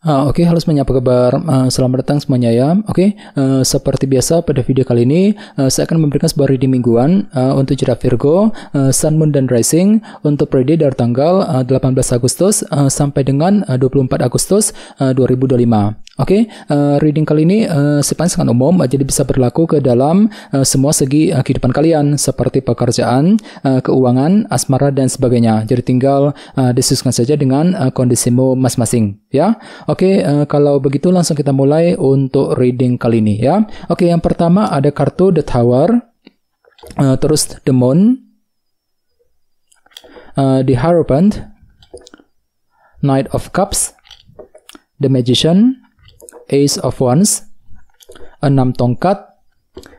Oke, halo semuanya, apa kabar? Selamat datang semuanya ya. Oke, seperti biasa pada video kali ini saya akan memberikan sebuah reading mingguan untuk zodiak Virgo, Sun, Moon, dan Rising untuk periode dari tanggal 18 Agustus sampai dengan 24 Agustus 2025. Oke, reading kali ini sifatnya sangat umum, jadi bisa berlaku ke dalam semua segi kehidupan kalian seperti pekerjaan, keuangan, asmara, dan sebagainya. Jadi tinggal disesuaikan saja dengan kondisimu masing-masing ya. Oke, kalau begitu langsung kita mulai untuk reading kali ini ya. Oke, yang pertama ada kartu The Tower, terus The Moon, The Hierophant, Knight of Cups, The Magician, Ace of Wands, 6 tongkat,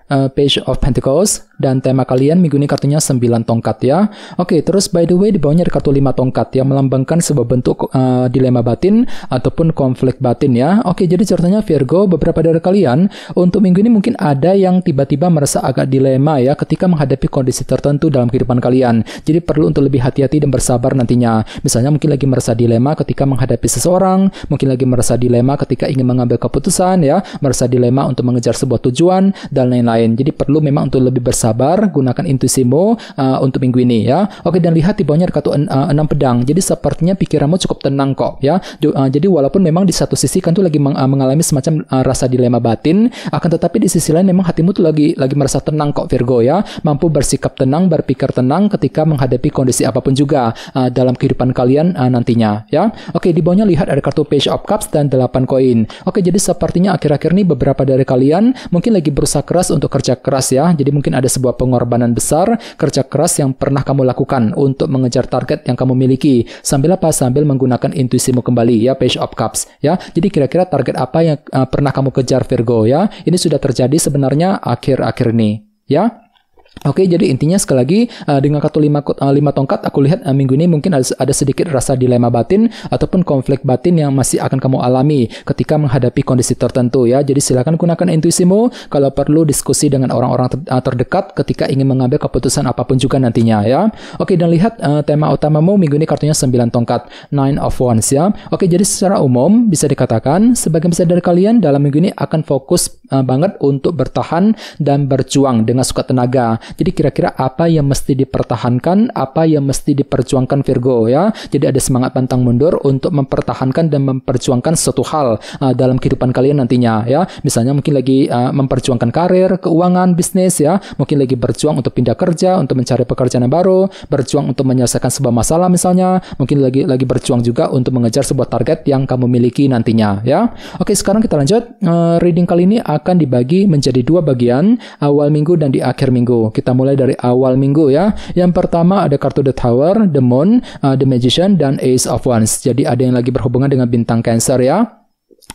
Page of Pentacles, dan tema kalian minggu ini kartunya 9 tongkat ya. Oke, terus by the way di bawahnya ada kartu 5 tongkat yang melambangkan sebuah bentuk dilema batin ataupun konflik batin ya. Oke, jadi ceritanya Virgo, beberapa dari kalian untuk minggu ini mungkin ada yang tiba-tiba merasa agak dilema ya ketika menghadapi kondisi tertentu dalam kehidupan kalian. Jadi perlu untuk lebih hati-hati dan bersabar nantinya. Misalnya mungkin lagi merasa dilema ketika menghadapi seseorang, mungkin lagi merasa dilema ketika ingin mengambil keputusan ya, merasa dilema untuk mengejar sebuah tujuan dan lain-lain. Jadi perlu memang untuk lebih bersabar, gunakan intuisimu untuk minggu ini ya. Oke, dan lihat di bawahnya ada kartu 6 pedang. Jadi sepertinya pikiranmu cukup tenang kok ya. Jadi walaupun memang di satu sisi kan tuh lagi mengalami semacam rasa dilema batin, akan tetapi di sisi lain memang hatimu tuh lagi merasa tenang kok Virgo ya. Mampu bersikap tenang, berpikir tenang ketika menghadapi kondisi apapun juga dalam kehidupan kalian nantinya ya. Oke, di bawahnya lihat ada kartu Page of Cups dan 8 koin. Oke, jadi sepertinya akhir-akhir ini beberapa dari kalian mungkin lagi berusaha keras untuk kerja keras ya. Jadi mungkin ada sebuah pengorbanan besar, kerja keras yang pernah kamu lakukan untuk mengejar target yang kamu miliki. Sambil apa? Sambil menggunakan intuisimu kembali ya, Page of Cups ya. Jadi kira-kira target apa yang pernah kamu kejar Virgo ya? Ini sudah terjadi sebenarnya akhir-akhir ini ya. Oke, jadi intinya sekali lagi dengan kartu 5 tongkat aku lihat minggu ini mungkin ada sedikit rasa dilema batin ataupun konflik batin yang masih akan kamu alami ketika menghadapi kondisi tertentu ya. Jadi silakan gunakan intuisimu, kalau perlu diskusi dengan orang-orang terdekat ketika ingin mengambil keputusan apapun juga nantinya ya. Oke, dan lihat tema utamamu minggu ini kartunya 9 tongkat, Nine of Wands ya. Oke, jadi secara umum bisa dikatakan sebagian besar dari kalian dalam minggu ini akan fokus banget untuk bertahan dan berjuang dengan sekuat tenaga. Jadi kira-kira apa yang mesti dipertahankan, apa yang mesti diperjuangkan Virgo ya. Jadi ada semangat pantang mundur untuk mempertahankan dan memperjuangkan suatu hal dalam kehidupan kalian nantinya ya. Misalnya mungkin lagi memperjuangkan karir, keuangan, bisnis ya. Mungkin lagi berjuang untuk pindah kerja, untuk mencari pekerjaan yang baru, berjuang untuk menyelesaikan sebuah masalah misalnya. Mungkin lagi berjuang juga untuk mengejar sebuah target yang kamu miliki nantinya ya. Oke, sekarang kita lanjut. Reading kali ini akan dibagi menjadi 2 bagian, awal minggu dan di akhir minggu. Kita mulai dari awal minggu ya. Yang pertama ada kartu The Tower, The Moon, The Magician, dan Ace of Wands. Jadi ada yang lagi berhubungan dengan bintang Cancer ya.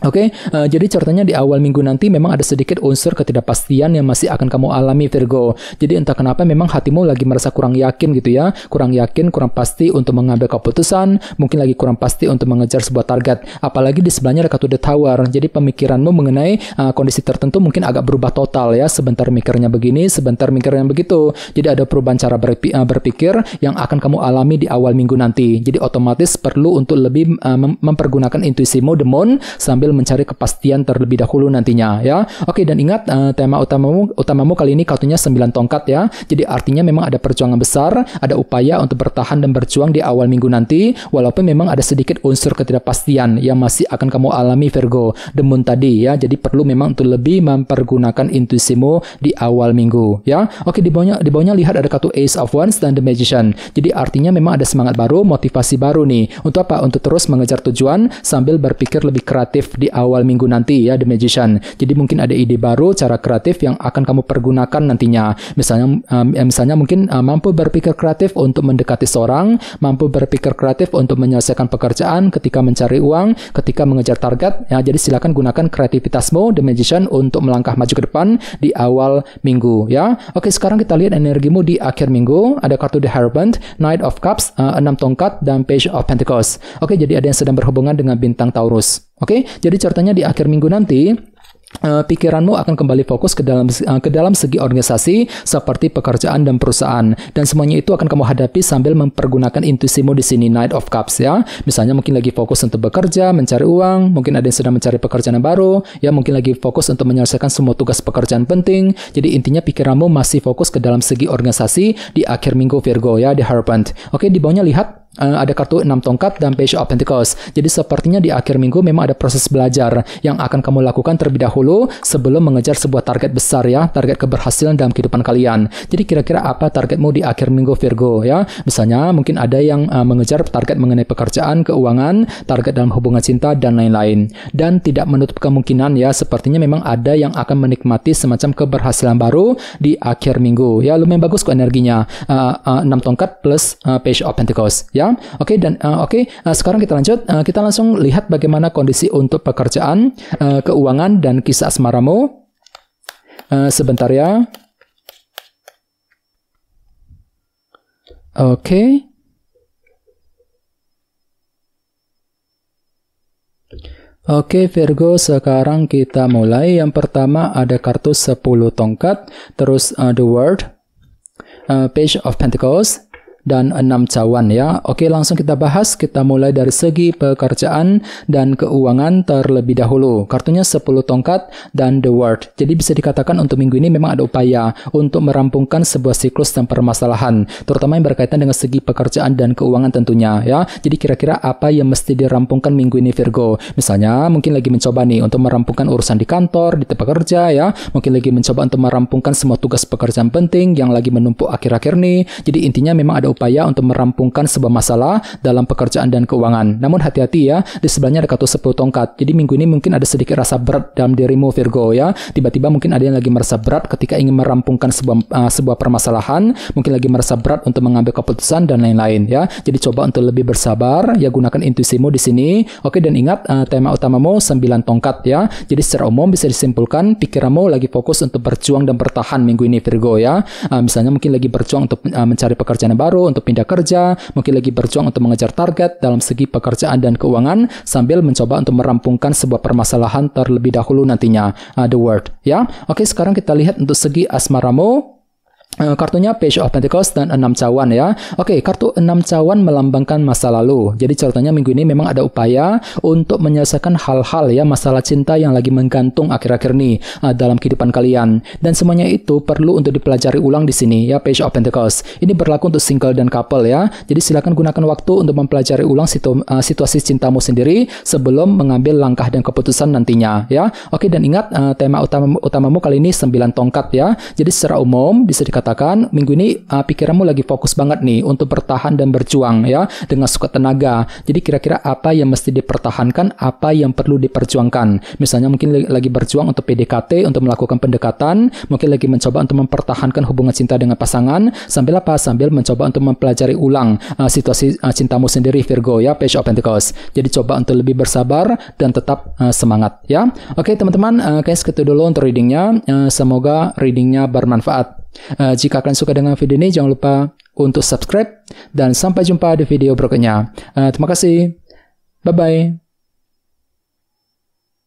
Oke, jadi ceritanya di awal minggu nanti memang ada sedikit unsur ketidakpastian yang masih akan kamu alami Virgo. Jadi entah kenapa memang hatimu lagi merasa kurang yakin gitu ya. Kurang yakin, kurang pasti untuk mengambil keputusan, mungkin lagi kurang pasti untuk mengejar sebuah target. Apalagi di sebelahnya ada kartu The Tower. Jadi pemikiranmu mengenai kondisi tertentu mungkin agak berubah total ya. Sebentar mikirnya begini, sebentar mikirnya begitu. Jadi ada perubahan cara berpikir yang akan kamu alami di awal minggu nanti. Jadi otomatis perlu untuk lebih mempergunakan intuisimu The Moon sambil mencari kepastian terlebih dahulu nantinya ya. Oke, dan ingat tema utamamu kali ini kartunya 9 tongkat ya. Jadi artinya memang ada perjuangan besar, ada upaya untuk bertahan dan berjuang di awal minggu nanti walaupun memang ada sedikit unsur ketidakpastian yang masih akan kamu alami Virgo, The Moon tadi ya. Jadi perlu memang untuk lebih mempergunakan intuisimu di awal minggu ya. Oke, di bawahnya lihat ada kartu Ace of Wands dan The Magician. Jadi artinya memang ada semangat baru, motivasi baru nih. Untuk apa? Untuk terus mengejar tujuan sambil berpikir lebih kreatif di awal minggu nanti ya, The Magician. Jadi mungkin ada ide baru, cara kreatif yang akan kamu pergunakan nantinya. Misalnya mungkin mampu berpikir kreatif untuk mendekati seorang, mampu berpikir kreatif untuk menyelesaikan pekerjaan, ketika mencari uang, ketika mengejar target ya. Jadi silakan gunakan kreativitasmu The Magician untuk melangkah maju ke depan di awal minggu ya. Oke, sekarang kita lihat energimu di akhir minggu. Ada kartu The Hierophant, Knight of Cups, 6 tongkat, dan Page of Pentacles. Oke, jadi ada yang sedang berhubungan dengan bintang Taurus. Oke, jadi ceritanya di akhir minggu nanti pikiranmu akan kembali fokus ke dalam segi organisasi seperti pekerjaan dan perusahaan, dan semuanya itu akan kamu hadapi sambil mempergunakan intuisimu di sini, Knight of Cups ya. Misalnya mungkin lagi fokus untuk bekerja, mencari uang, mungkin ada yang sedang mencari pekerjaan yang baru, ya mungkin lagi fokus untuk menyelesaikan semua tugas pekerjaan penting. Jadi intinya pikiranmu masih fokus ke dalam segi organisasi di akhir minggu Virgo ya, di Hierophant. Oke, di bawahnya lihat ada kartu 6 tongkat dan Page of Pentacles. Jadi sepertinya di akhir minggu memang ada proses belajar yang akan kamu lakukan terlebih dahulu sebelum mengejar sebuah target besar ya, target keberhasilan dalam kehidupan kalian. Jadi kira-kira apa targetmu di akhir minggu Virgo ya? Misalnya mungkin ada yang mengejar target mengenai pekerjaan, keuangan, target dalam hubungan cinta dan lain-lain. Dan tidak menutup kemungkinan ya, sepertinya memang ada yang akan menikmati semacam keberhasilan baru di akhir minggu ya. Lumayan bagus kok energinya. 6 tongkat plus Page of Pentacles ya. Oke, dan sekarang kita lanjut. Kita langsung lihat bagaimana kondisi untuk pekerjaan, keuangan, dan kisah asmaramu. Sebentar ya. Oke. Oke Virgo, sekarang kita mulai. Yang pertama ada kartu 10 tongkat, terus The World, Page of Pentacles, dan 6 cawan ya. Oke, langsung kita bahas. Kita mulai dari segi pekerjaan dan keuangan terlebih dahulu. Kartunya 10 tongkat dan The World. Jadi bisa dikatakan untuk minggu ini memang ada upaya untuk merampungkan sebuah siklus dan permasalahan, terutama yang berkaitan dengan segi pekerjaan dan keuangan tentunya ya. Jadi kira-kira apa yang mesti dirampungkan minggu ini Virgo? Misalnya mungkin lagi mencoba nih untuk merampungkan urusan di kantor, di tempat kerja ya. Mungkin lagi mencoba untuk merampungkan semua tugas pekerjaan penting yang lagi menumpuk akhir-akhir nih. Jadi intinya memang ada upaya untuk merampungkan sebuah masalah dalam pekerjaan dan keuangan. Namun hati-hati ya, di sebelahnya ada kartu 10 tongkat. Jadi minggu ini mungkin ada sedikit rasa berat dalam dirimu Virgo ya. Tiba-tiba mungkin ada yang lagi merasa berat ketika ingin merampungkan sebuah permasalahan, mungkin lagi merasa berat untuk mengambil keputusan dan lain-lain ya. Jadi coba untuk lebih bersabar ya, gunakan intuisimu di sini. Oke, dan ingat tema utamamu 9 tongkat ya. Jadi secara umum bisa disimpulkan pikiranmu lagi fokus untuk berjuang dan bertahan minggu ini Virgo ya. Misalnya mungkin lagi berjuang untuk mencari pekerjaan yang baru, untuk pindah kerja, mungkin lagi berjuang untuk mengejar target dalam segi pekerjaan dan keuangan sambil mencoba untuk merampungkan sebuah permasalahan terlebih dahulu nantinya. The World ya. Oke, sekarang kita lihat untuk segi asmaramu. Kartunya Page of Pentacles dan 6 cawan ya. Oke, kartu 6 cawan melambangkan masa lalu. Jadi ceritanya minggu ini memang ada upaya untuk menyelesaikan hal-hal ya, masalah cinta yang lagi menggantung akhir-akhir ini dalam kehidupan kalian. Dan semuanya itu perlu untuk dipelajari ulang di sini ya, Page of Pentacles. Ini berlaku untuk single dan couple ya. Jadi silakan gunakan waktu untuk mempelajari ulang situasi cintamu sendiri sebelum mengambil langkah dan keputusan nantinya ya. Oke, dan ingat tema utamamu kali ini 9 tongkat ya. Jadi secara umum bisa dikatakan minggu ini pikiranmu lagi fokus banget nih untuk bertahan dan berjuang ya, dengan sekuat tenaga. Jadi kira-kira apa yang mesti dipertahankan, apa yang perlu diperjuangkan. Misalnya mungkin lagi berjuang untuk PDKT, untuk melakukan pendekatan, mungkin lagi mencoba untuk mempertahankan hubungan cinta dengan pasangan, sambil mencoba untuk mempelajari ulang situasi cintamu sendiri Virgo ya, Page of Pentacles. Jadi coba untuk lebih bersabar dan tetap semangat ya. Oke teman-teman, guys, segitu dulu untuk readingnya. Semoga readingnya bermanfaat. Jika kalian suka dengan video ini, jangan lupa untuk subscribe dan sampai jumpa di video berikutnya. Terima kasih. Bye-bye.